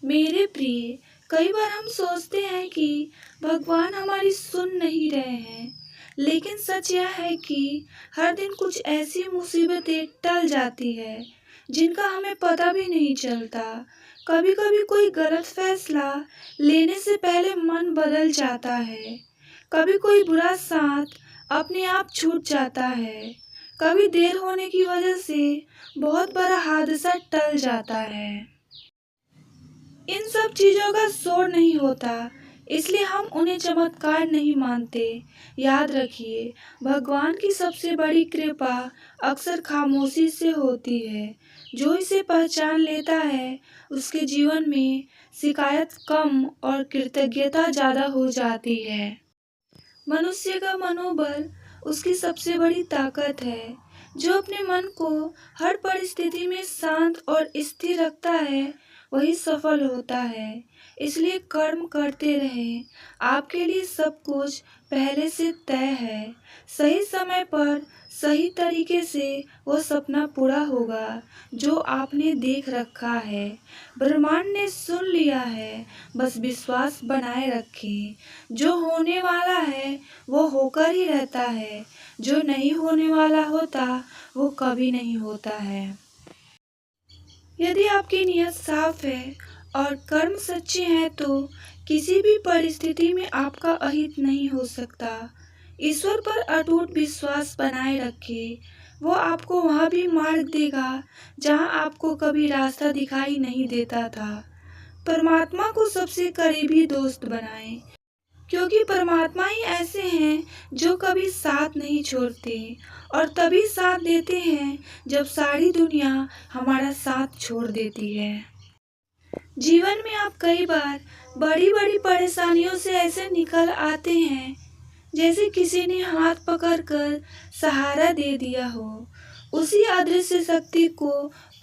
मेरे प्रिय, कई बार हम सोचते हैं कि भगवान हमारी सुन नहीं रहे हैं, लेकिन सच यह है कि हर दिन कुछ ऐसी मुसीबतें टल जाती है जिनका हमें पता भी नहीं चलता। कभी-कभी कोई गलत फैसला लेने से पहले मन बदल जाता है, कभी कोई बुरा साथ अपने आप छूट जाता है, कभी देर होने की वजह से बहुत बड़ा हादसा टल जाता है। इन सब चीज़ों का शोर नहीं होता, इसलिए हम उन्हें चमत्कार नहीं मानते। याद रखिए, भगवान की सबसे बड़ी कृपा अक्सर खामोशी से होती है। जो इसे पहचान लेता है, उसके जीवन में शिकायत कम और कृतज्ञता ज़्यादा हो जाती है। मनुष्य का मनोबल उसकी सबसे बड़ी ताकत है। जो अपने मन को हर परिस्थिति में शांत और स्थिर रखता है, वही सफल होता है। इसलिए कर्म करते रहें। आपके लिए सब कुछ पहले से तय है। सही समय पर सही तरीके से वो सपना पूरा होगा जो आपने देख रखा है। ब्रह्मांड ने सुन लिया है, बस विश्वास बनाए रखें। जो होने वाला है वो होकर ही रहता है, जो नहीं होने वाला होता वो कभी नहीं होता है। यदि आपकी नियत साफ है और कर्म सच्चे हैं तो किसी भी परिस्थिति में आपका अहित नहीं हो सकता। ईश्वर पर अटूट विश्वास बनाए रखें। वो आपको वहाँ भी मार्ग देगा जहाँ आपको कभी रास्ता दिखाई नहीं देता था। परमात्मा को सबसे करीबी दोस्त बनाएं, क्योंकि परमात्मा ही ऐसे हैं जो कभी साथ नहीं छोड़ते और तभी साथ देते हैं जब सारी दुनिया हमारा साथ छोड़ देती है। जीवन में आप कई बार बड़ी बड़ी परेशानियों से ऐसे निकल आते हैं जैसे किसी ने हाथ पकड़कर सहारा दे दिया हो। उसी अदृश्य शक्ति को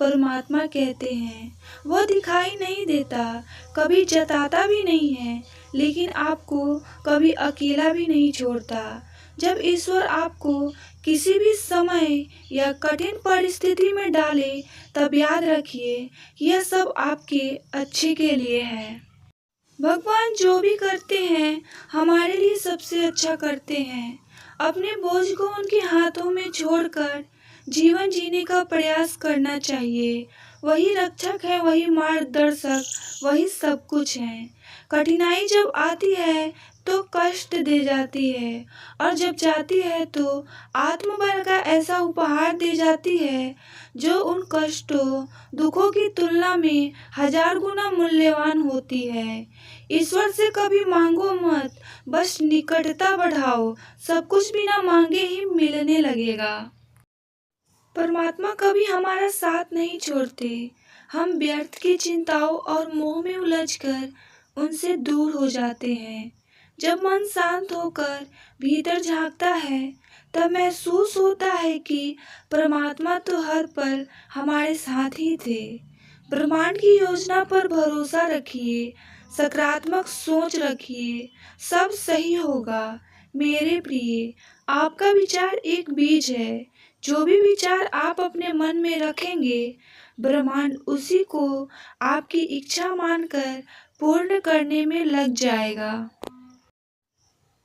परमात्मा कहते हैं। वह दिखाई नहीं देता, कभी जताता भी नहीं है, लेकिन आपको कभी अकेला भी नहीं छोड़ता। जब ईश्वर आपको किसी भी समय या कठिन परिस्थिति में डाले, तब याद रखिए यह सब आपके अच्छे के लिए है। भगवान जो भी करते हैं हमारे लिए सबसे अच्छा करते हैं। अपने बोझ को उनके हाथों में छोड़कर जीवन जीने का प्रयास करना चाहिए। वही रक्षक है, वही मार्गदर्शक, वही सब कुछ है। कठिनाई जब आती है तो कष्ट दे जाती है और जब जाती है तो आत्मबल का ऐसा उपहार दे जाती है जो उन कष्टों दुखों की तुलना में 1000 गुना मूल्यवान होती है। ईश्वर से कभी मांगो मत, बस निकटता बढ़ाओ, सब कुछ बिना मांगे ही मिलने लगेगा। परमात्मा कभी हमारा साथ नहीं छोड़ते। हम व्यर्थ की चिंताओं और मोह में उलझकर उनसे दूर हो जाते हैं। जब मन शांत होकर भीतर झांकता है, तब महसूस होता है कि परमात्मा तो हर पल हमारे साथ ही थे। ब्रह्मांड की योजना पर भरोसा रखिए, सकारात्मक सोच रखिए, सब सही होगा। मेरे प्रिय, आपका विचार एक बीज है। जो भी विचार आप अपने मन में रखेंगे, ब्रह्मांड उसी को आपकी इच्छा मानकर पूर्ण करने में लग जाएगा।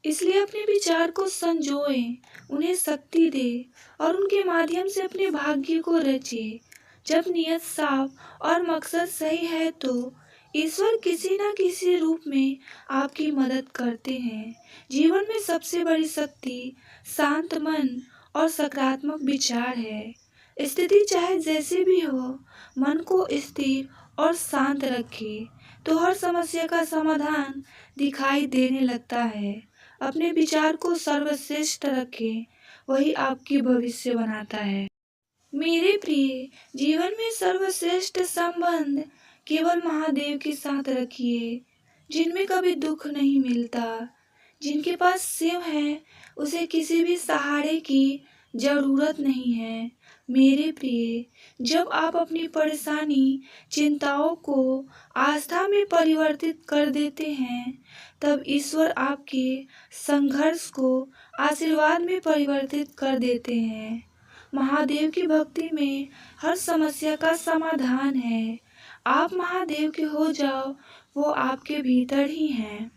इसलिए अपने विचार को संजोएं, उन्हें शक्ति दें और उनके माध्यम से अपने भाग्य को रचिए। जब नियत साफ और मकसद सही है तो ईश्वर किसी न किसी रूप में आपकी मदद करते हैं। जीवन में सबसे बड़ी शक्ति शांत मन और सकारात्मक विचार है। स्थिति चाहे जैसी भी हो, मन को स्थिर और शांत रखें तो हर समस्या का समाधान दिखाई देने लगता है। अपने विचार को सर्वश्रेष्ठ रखें, वही आपकी भविष्य बनाता है। मेरे प्रिय, जीवन में सर्वश्रेष्ठ संबंध केवल महादेव के साथ रखिए, जिनमें कभी दुख नहीं मिलता। जिनके पास शिव है, उसे किसी भी सहारे की जरूरत नहीं है। मेरे प्रिय, जब आप अपनी परेशानी चिंताओं को आस्था में परिवर्तित कर देते हैं, तब ईश्वर आपके संघर्ष को आशीर्वाद में परिवर्तित कर देते हैं। महादेव की भक्ति में हर समस्या का समाधान है। आप महादेव के हो जाओ, वो आपके भीतर ही हैं।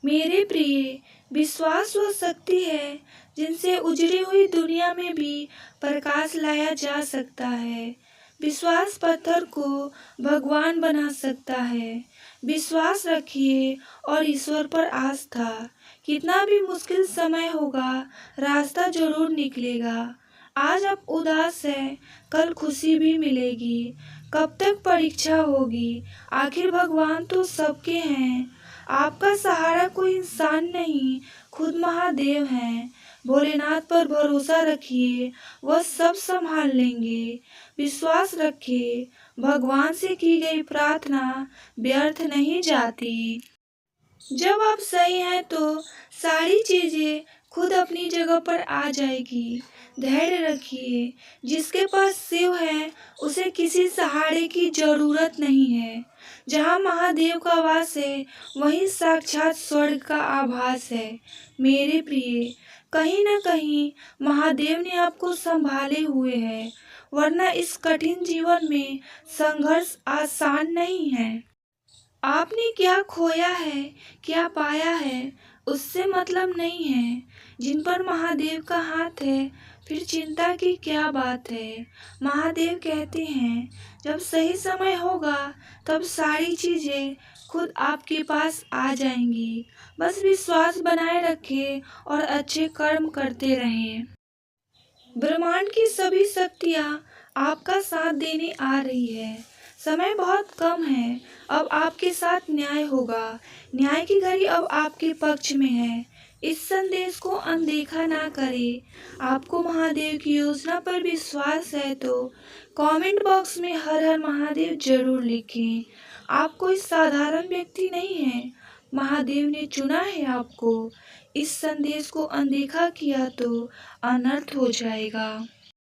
मेरे प्रिय, विश्वास वह शक्ति है जिनसे उजड़ी हुई दुनिया में भी प्रकाश लाया जा सकता है। विश्वास पत्थर को भगवान बना सकता है। विश्वास रखिए और ईश्वर पर आस्था। कितना भी मुश्किल समय होगा, रास्ता जरूर निकलेगा। आज आप उदास हैं, कल खुशी भी मिलेगी। कब तक परीक्षा होगी, आखिर भगवान तो सबके हैं। आपका सहारा कोई इंसान नहीं, खुद महादेव हैं। भोलेनाथ पर भरोसा रखिए, वह सब संभाल लेंगे। विश्वास रखिए, भगवान से की गई प्रार्थना व्यर्थ नहीं जाती। जब आप सही हैं तो सारी चीजें खुद अपनी जगह पर आ जाएगी। धैर्य रखिए, जिसके पास शिव है उसे किसी सहारे की जरूरत नहीं है। जहाँ महादेव का वास है वहीं साक्षात स्वर्ग का आभास है। मेरे प्रिय, कहीं न कहीं महादेव ने आपको संभाले हुए है, वरना इस कठिन जीवन में संघर्ष आसान नहीं है। आपने क्या खोया है, क्या पाया है, उससे मतलब नहीं है। जिन पर महादेव का हाथ है, फिर चिंता की क्या बात है। महादेव कहते हैं, जब सही समय होगा तब सारी चीजें खुद आपके पास आ जाएंगी। बस विश्वास बनाए रखें और अच्छे कर्म करते रहें। ब्रह्मांड की सभी शक्तियाँ आपका साथ देने आ रही है। समय बहुत कम है, अब आपके साथ न्याय होगा। न्याय की घड़ी अब आपके पक्ष में है। इस संदेश को अनदेखा ना करें। आपको महादेव की योजना पर विश्वास है तो कमेंट बॉक्स में हर हर महादेव जरूर लिखें। आप कोई साधारण व्यक्ति नहीं है, महादेव ने चुना है आपको। इस संदेश को अनदेखा किया तो अनर्थ हो जाएगा।